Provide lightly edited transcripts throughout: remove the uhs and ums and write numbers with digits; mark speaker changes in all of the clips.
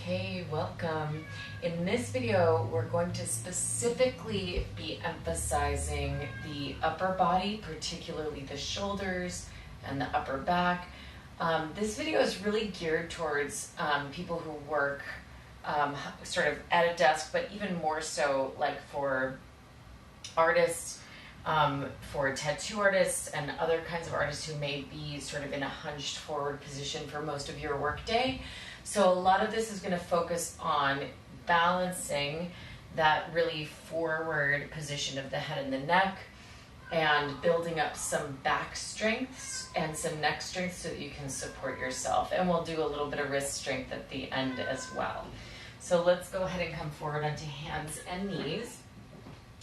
Speaker 1: Okay, welcome. In this video, we're going to specifically be emphasizing the upper body, particularly the shoulders and the upper back. This video is really geared towards people who work sort of at a desk, but even more so like for artists, for tattoo artists and other kinds of artists who may be sort of in a hunched forward position for most of your workday. So a lot of this is going to focus on balancing that really forward position of the head and the neck and building up some back strengths and some neck strength so that you can support yourself. And we'll do a little bit of wrist strength at the end as well. So let's go ahead and come forward onto hands and knees.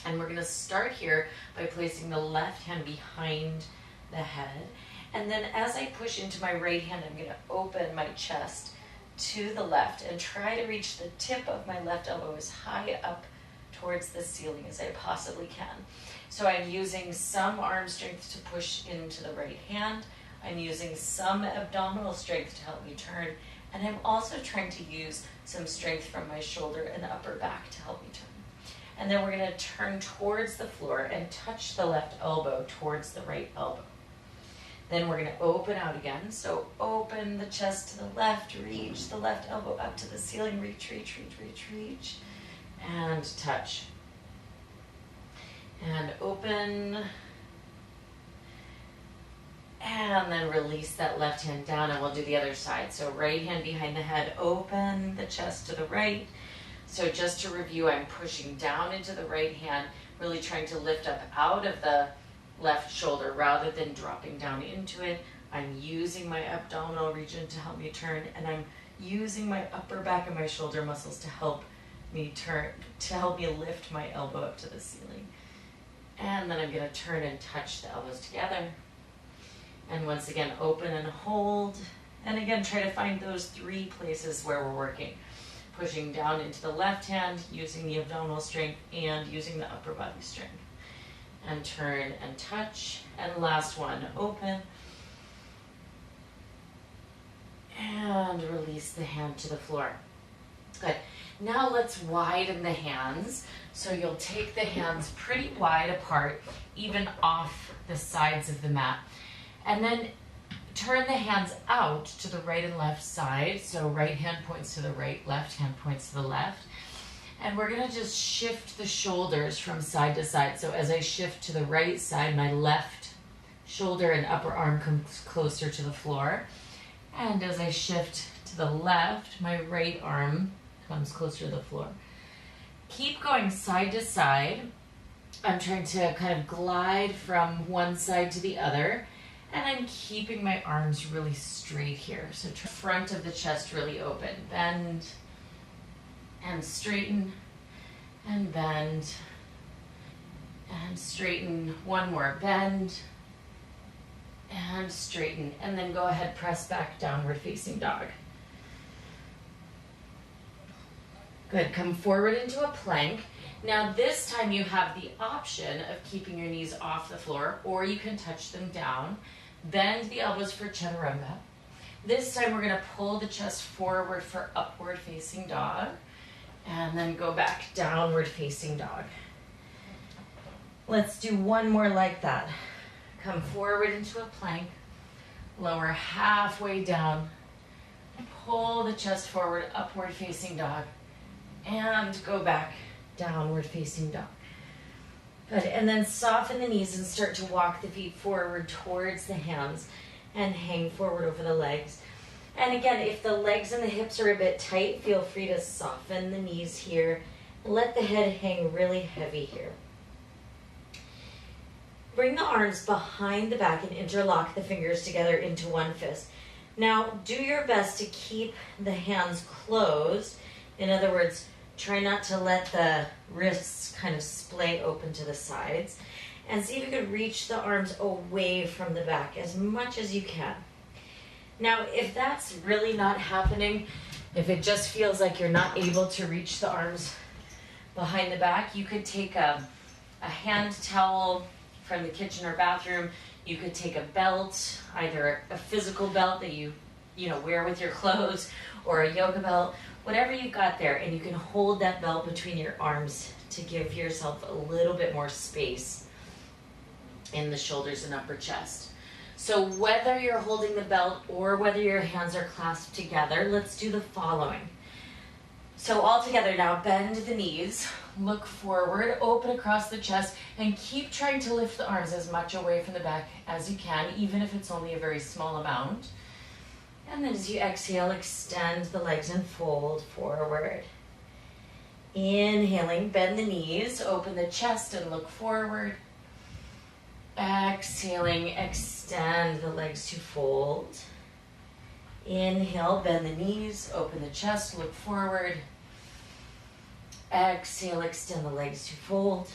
Speaker 1: And we're going to start here by placing the left hand behind the head. And then as I push into my right hand, I'm going to open my chest to the left and try to reach the tip of my left elbow as high up towards the ceiling as I possibly can. So I'm using some arm strength to push into the right hand. I'm using some abdominal strength to help me turn. And I'm also trying to use some strength from my shoulder and upper back to help me turn. And then we're going to turn towards the floor and touch the left elbow towards the right elbow. Then we're going to open out again. So open the chest to the left, reach the left elbow up to the ceiling, reach, reach, reach, reach, reach, and touch. And open. And then release that left hand down, and we'll do the other side. So right hand behind the head, open the chest to the right. So just to review, I'm pushing down into the right hand, really trying to lift up out of the left shoulder rather than dropping down into it. I'm using my abdominal region to help me turn, and I'm using my upper back and my shoulder muscles to help me turn, to help me lift my elbow up to the ceiling. And then I'm going to turn and touch the elbows together. And once again, open and hold. And again, try to find those three places where we're working. Pushing down into the left hand, using the abdominal strength, and using the upper body strength. And turn and touch. And last one, open. And release the hand to the floor. Good. Now let's widen the hands. So you'll take the hands pretty wide apart, even off the sides of the mat. And then turn the hands out to the right and left side. So right hand points to the right, left hand points to the left. And we're going to just shift the shoulders from side to side. So as I shift to the right side, my left shoulder and upper arm comes closer to the floor. And as I shift to the left, my right arm comes closer to the floor. Keep going side to side. I'm trying to kind of glide from one side to the other. And I'm keeping my arms really straight here. So front of the chest really open. Bend and straighten and bend and straighten. One more. Bend and straighten. And then go ahead, press back, downward facing dog. Good. Come forward into a plank. Now this time you have the option of keeping your knees off the floor, or you can touch them down. Bend the elbows for chaturanga. This time we're going to pull the chest forward for upward facing dog, and then go back downward facing dog. Let's do one more like that. Come forward into a plank, lower halfway down, pull the chest forward, upward facing dog, and go back downward facing dog. Good, and then soften the knees and start to walk the feet forward towards the hands and hang forward over the legs. And again, if the legs and the hips are a bit tight, feel free to soften the knees here. Let the head hang really heavy here. Bring the arms behind the back and interlock the fingers together into one fist. Now, do your best to keep the hands closed. In other words, try not to let the wrists kind of splay open to the sides. And see if you can reach the arms away from the back as much as you can. Now, if that's really not happening, if it just feels like you're not able to reach the arms behind the back, you could take a hand towel from the kitchen or bathroom. You could take a belt, either a physical belt that you wear with your clothes, or a yoga belt,
Speaker 2: whatever you've got there, and you can hold that belt between your arms to give yourself a little bit more space in the shoulders and upper chest. So whether you're holding the belt or whether your hands are clasped together, let's do the following. So all together now, bend the knees, look forward, open across the chest, and keep trying to lift the arms as much away from the back as you can, even if it's only a very small amount. And then as you exhale, extend the legs and fold forward. Inhaling, bend the knees, open the chest and look forward. Exhaling, extend the legs to fold. Inhale, bend the knees, open the chest, look forward. Exhale, extend the legs to fold.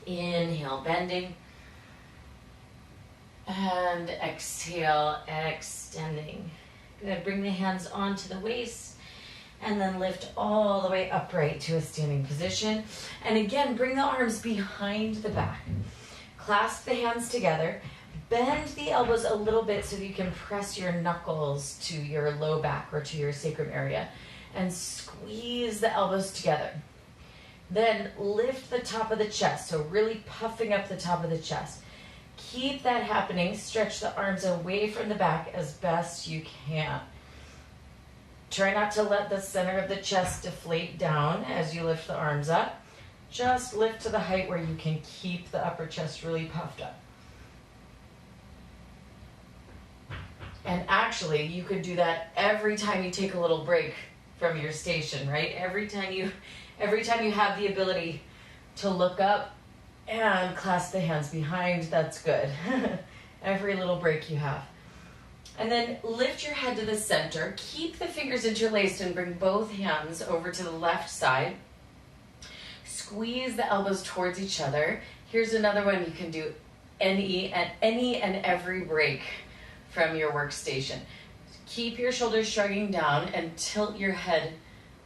Speaker 2: Inhale, bending. And exhale, extending. Good, bring the hands onto the waist and then lift all the way upright to a standing position. And again, bring the arms behind the back. Clasp the hands together. Bend the elbows a little bit so that you can press your knuckles to your low back or to your sacrum area. And squeeze the elbows together. Then lift the top of the chest, so really puffing up the top of the chest. Keep that happening. Stretch the arms away from the back as best you can. Try not to let the center of the chest deflate down as you lift the arms up. Just lift to the height where you can keep the upper chest really puffed up. And actually, you could do that every time you take a little break from your station, right? Every time you have the ability to look up and clasp the hands behind, that's good. Every little break you have. And then lift your head to the center. Keep the fingers interlaced and bring both hands over to the left side. Squeeze the elbows towards each other. Here's another one you can do any and every break from your workstation. Keep your shoulders shrugging down and tilt your head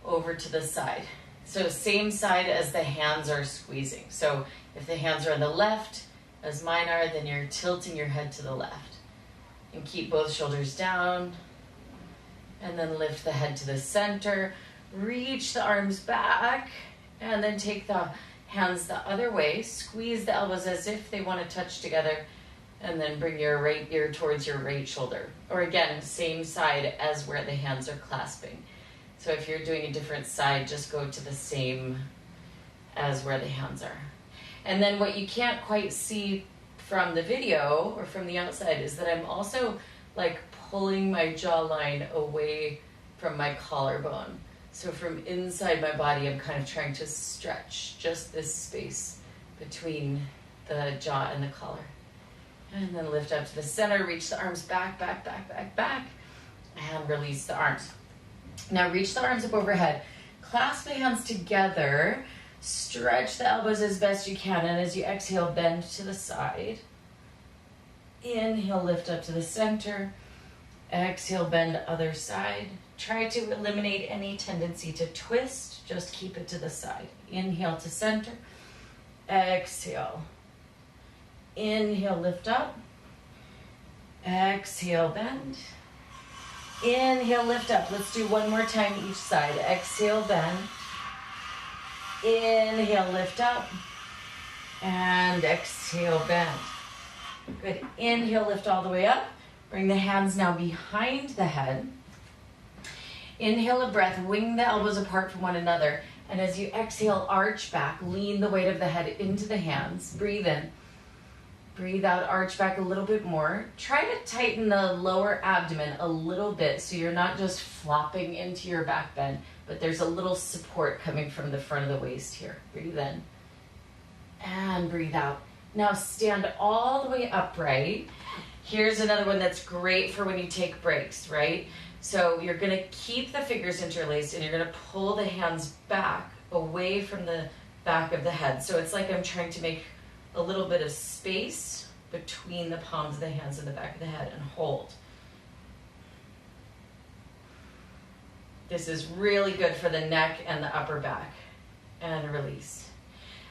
Speaker 2: over to the side. So same side as the hands are squeezing. So if the hands are on the left, as mine are, then you're tilting your head to the left. And keep both shoulders down. And then lift the head to the center. Reach the arms back. And then take the hands the other way. Squeeze the elbows as if they want to touch together. And then bring your right ear towards your right shoulder. Or again, same side as where the hands are clasping. So if you're doing a different side, just go to the same as where the hands are. And then what you can't quite see from the video or from the outside is that I'm also like pulling my jawline away from my collarbone. So from inside my body, I'm kind of trying to stretch just this space between the jaw and the collar. And then lift up to the center, reach the arms back, back, back, back, back, and release the arms. Now reach the arms up overhead. Clasp the hands together. Stretch the elbows as best you can. And as you exhale, bend to the side. Inhale, lift up to the center. Exhale, bend other side. Try to eliminate any tendency to twist. Just keep it to the side. Inhale to center. Exhale. Inhale, lift up. Exhale, bend. Inhale, lift up. Let's do one more time each side. Exhale, bend. Inhale, lift up. And exhale, bend. Good. Inhale, lift all the way up. Bring the hands now behind the head. Inhale a breath. Wing the elbows apart from one another. And as you exhale, arch back. Lean the weight of the head into the hands. Breathe in. Breathe out, arch back a little bit more. Try to tighten the lower abdomen a little bit so you're not just flopping into your back bend, but there's a little support coming from the front of the waist here. Breathe in and breathe out. Now stand all the way upright. Here's another one that's great for when you take breaks, right? So you're gonna keep the fingers interlaced and you're gonna pull the hands back away from the back of the head. So it's like I'm trying to make a little bit of space between the palms of the hands and the back of the head and hold. This is really good for the neck and the upper back. And release.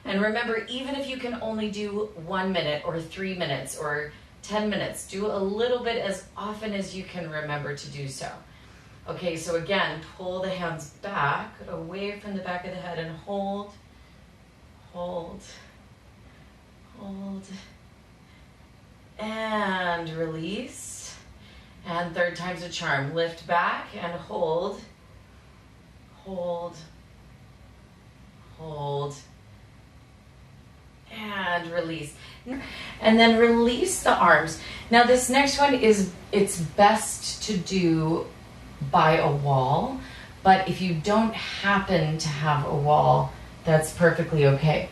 Speaker 2: And remember, even if you can only do 1 minute or 3 minutes or 10 minutes, do a little bit as often as you can remember to do so. Okay, so again, pull the hands back, away from the back of the head, and hold, hold, hold, and release. And third time's a charm. Lift back and hold, hold, hold, and release. And then release the arms. Now this next one it's best to do by a wall, but if you don't happen to have a wall, that's perfectly okay.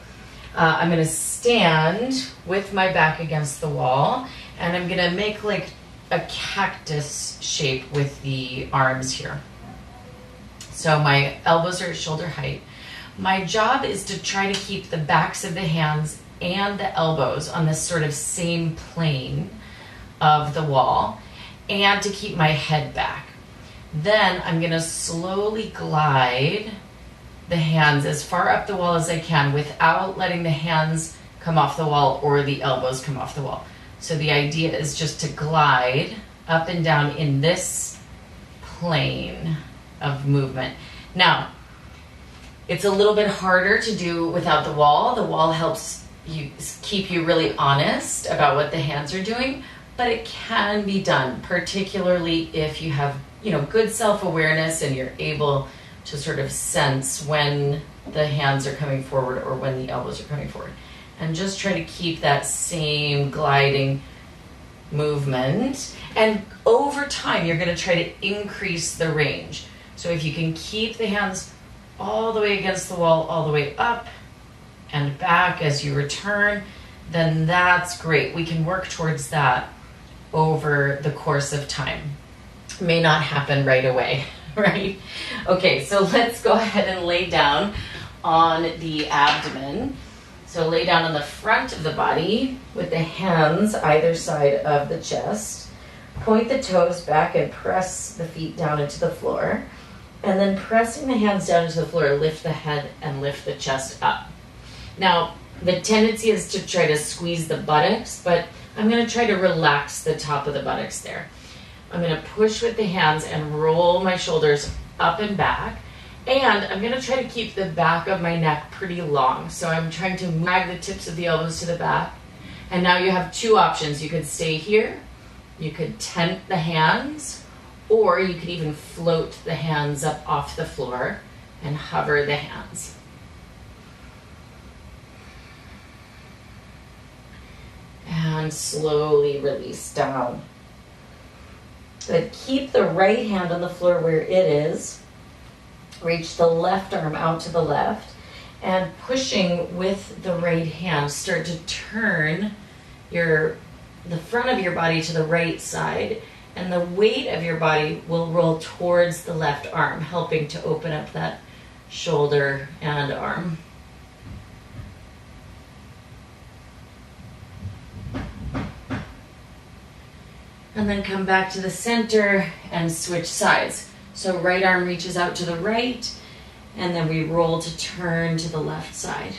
Speaker 2: I'm gonna stand with my back against the wall, and I'm gonna make like a cactus shape with the arms here. So my elbows are shoulder height. My job is to try to keep the backs of the hands and the elbows on this sort of same plane of the wall, and to keep my head back. Then I'm gonna slowly glide the hands as far up the wall as I can without letting the hands come off the wall or the elbows come off the wall. So the idea is just to glide up and down in this plane of movement. Now, it's a little bit harder to do without the wall. The wall helps you keep you really honest about what the hands are doing, but it can be done, particularly if you have, good self-awareness and you're able to sort of sense when the hands are coming forward or when the elbows are coming forward. And just try to keep that same gliding movement. And over time, you're going to try to increase the range. So if you can keep the hands all the way against the wall, all the way up and back as you return, then that's great. We can work towards that over the course of time. It may not happen right away, right? Okay, so let's go ahead and lay down on the abdomen. So lay down on the front of the body with the hands either side of the chest. Point the toes back and press the feet down into the floor. And then pressing the hands down into the floor, lift the head and lift the chest up. Now, the tendency is to try to squeeze the buttocks, but I'm going to try to relax the top of the buttocks there. I'm going to push with the hands and roll my shoulders up and back. And I'm going to try to keep the back of my neck pretty long. So I'm trying to drag the tips of the elbows to the back. And now you have two options. You could stay here, you could tent the hands, or you could even float the hands up off the floor and hover the hands. And slowly release down. Good. Keep the right hand on the floor where it is. Reach the left arm out to the left, and pushing with the right hand, start to turn the front of your body to the right side, and the weight of your body will roll towards the left arm, helping to open up that shoulder and arm. And then come back to the center and switch sides. So right arm reaches out to the right, and then we roll to turn to the left side.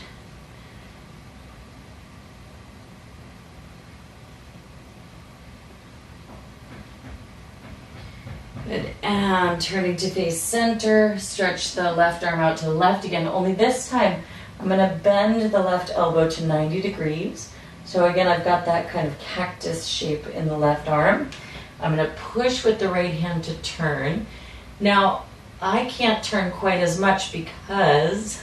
Speaker 2: Good. And turning to face center, stretch the left arm out to the left again. Only this time, I'm going to bend the left elbow to 90 degrees. So again, I've got that kind of cactus shape in the left arm. I'm going to push with the right hand to turn. Now, I can't turn quite as much because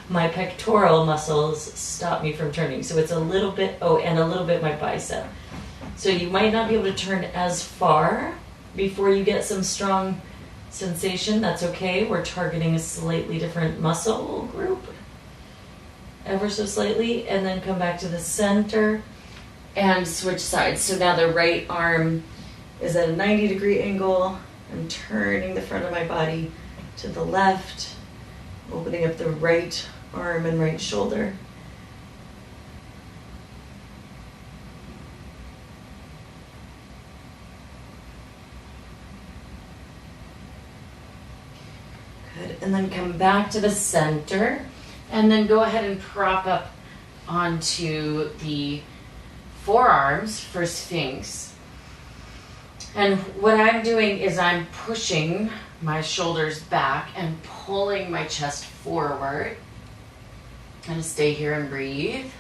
Speaker 2: my pectoral muscles stop me from turning. So it's a little bit, and a little bit my bicep. So you might not be able to turn as far before you get some strong sensation. That's okay. We're targeting a slightly different muscle group, ever so slightly, and then come back to the center and switch sides. So now the right arm is at a 90-degree angle. I'm turning the front of my body to the left, opening up the right arm and right shoulder. Good, and then come back to the center, and then go ahead and prop up onto the forearms for Sphinx. And what I'm doing is I'm pushing my shoulders back and pulling my chest forward. I'm gonna stay here and breathe.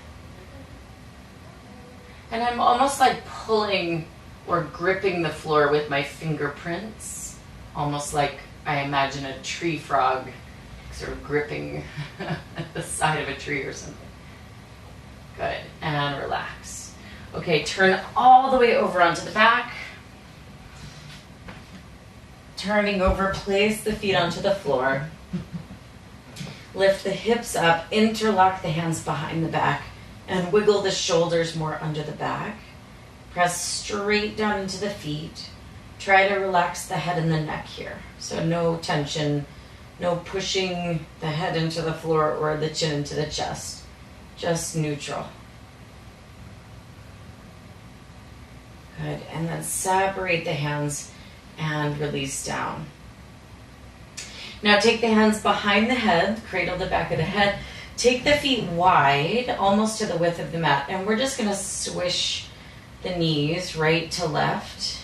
Speaker 2: And I'm almost like pulling or gripping the floor with my fingerprints, almost like I imagine a tree frog sort of gripping the side of a tree or something. Good, and relax. Okay, turn all the way over onto the back. Turning over, place the feet onto the floor. Lift the hips up, interlock the hands behind the back, and wiggle the shoulders more under the back. Press straight down into the feet. Try to relax the head and the neck here. So no tension, no pushing the head into the floor or the chin into the chest. Just neutral. Good, and then separate the hands and release down. Now take the hands behind the head, cradle the back of the head. Take the feet wide, almost to the width of the mat, and we're just gonna swish the knees right to left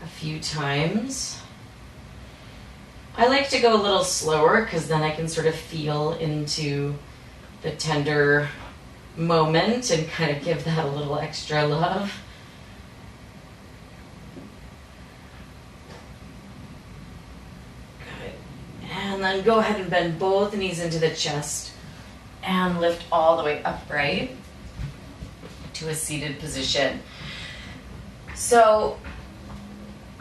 Speaker 2: a few times. I like to go a little slower because then I can sort of feel into the tender moment and kind of give that a little extra love. And then go ahead and bend both knees into the chest and lift all the way upright to a seated position. So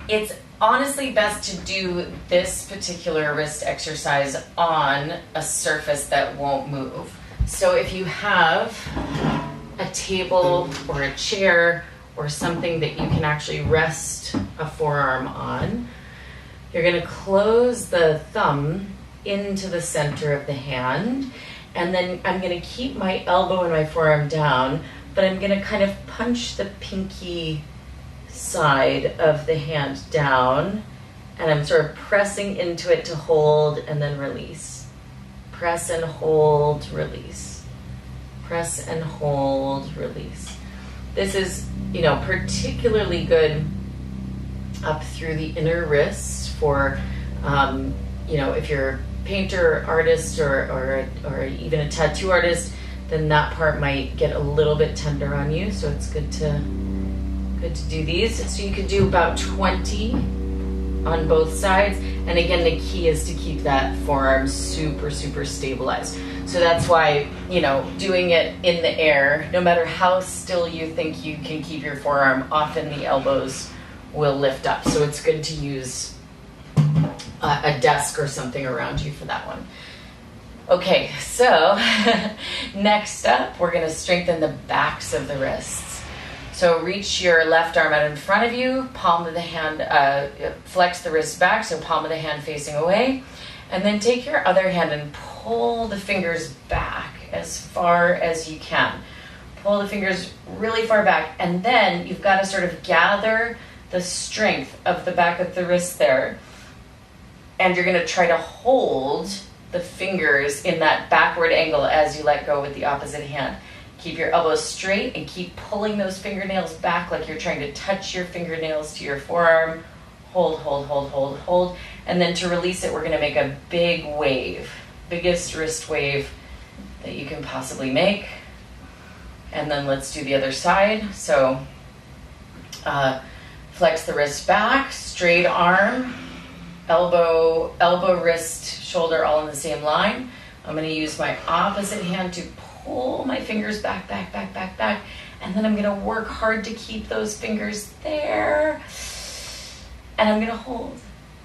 Speaker 2: it's honestly best to do this particular wrist exercise on a surface that won't move. So if you have a table or a chair or something that you can actually rest a forearm on, you're going to close the thumb into the center of the hand, and then I'm going to keep my elbow and my forearm down, but I'm going to kind of punch the pinky side of the hand down, and I'm sort of pressing into it to hold and then release. Press and hold, release. Press and hold, release. This is, particularly good up through the inner wrists for, if you're a painter, artist, or even a tattoo artist, then that part might get a little bit tender on you. So it's good to do these. So you could do about 20 on both sides. And again, the key is to keep that forearm super, super stabilized. So that's why, doing it in the air, no matter how still you think you can keep your forearm, often the elbows will lift up. So it's good to use a desk or something around you for that one. Okay, so next up, we're going to strengthen the backs of the wrists. So reach your left arm out in front of you, palm of the hand, flex the wrist back, so palm of the hand facing away, and then take your other hand and pull the fingers back as far as you can. Pull the fingers really far back, and then you've got to sort of gather the strength of the back of the wrist there, and you're going to try to hold the fingers in that backward angle as you let go with the opposite hand. Keep your elbows straight and keep pulling those fingernails back like you're trying to touch your fingernails to your forearm. Hold, hold, hold, hold, hold. And then to release it, we're going to make a big wave, biggest wrist wave that you can possibly make. And then let's do the other side. So flex the wrist back, straight arm, elbow, wrist, shoulder all in the same line. I'm going to use my opposite hand to pull my fingers back, back, back, back, back. And then I'm going to work hard to keep those fingers there. And I'm going to hold,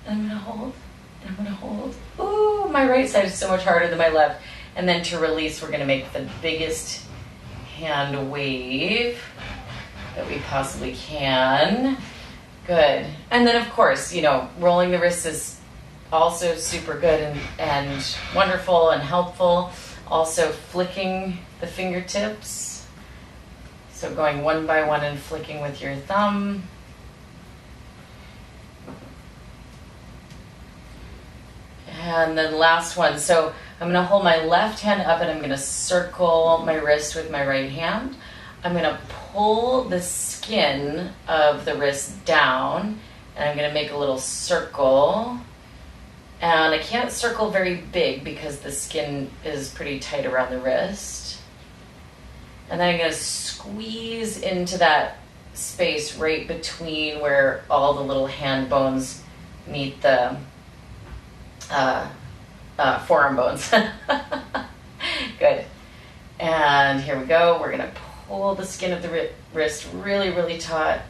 Speaker 2: and I'm going to hold, and I'm going to hold. Ooh, my right side is so much harder than my left. And then to release, we're going to make the biggest hand wave that we possibly can. Good. And then, of course, rolling the wrists is also super good and wonderful and helpful. Also flicking the fingertips. So going one by one and flicking with your thumb. And then last one. So I'm going to hold my left hand up and I'm going to circle my wrist with my right hand. I'm going to
Speaker 1: pull the skin of the wrist down, and I'm going to make a little circle. And I can't circle very big because the skin is pretty tight around the wrist. And then I'm going to squeeze into that space right between where all the little hand bones meet the forearm bones. Good. And here we go. We're going to pull the skin of the wrist really, really taut.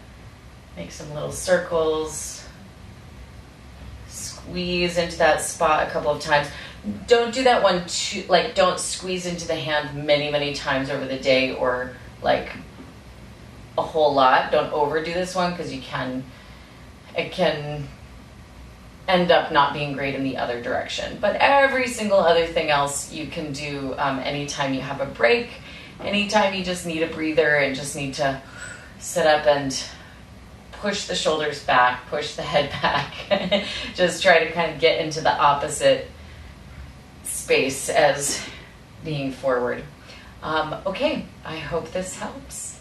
Speaker 1: Make some little circles. Squeeze into that spot a couple of times. Don't do that one too, like don't squeeze into the hand many, many times over the day or like a whole lot. Don't overdo this one because it can end up not being great in the other direction. But every single other thing else you can do anytime you have a break, anytime you just need a breather and just need to sit up and push the shoulders back, push the head back. Just try to kind of get into the opposite space as being forward. Okay, I hope this helps.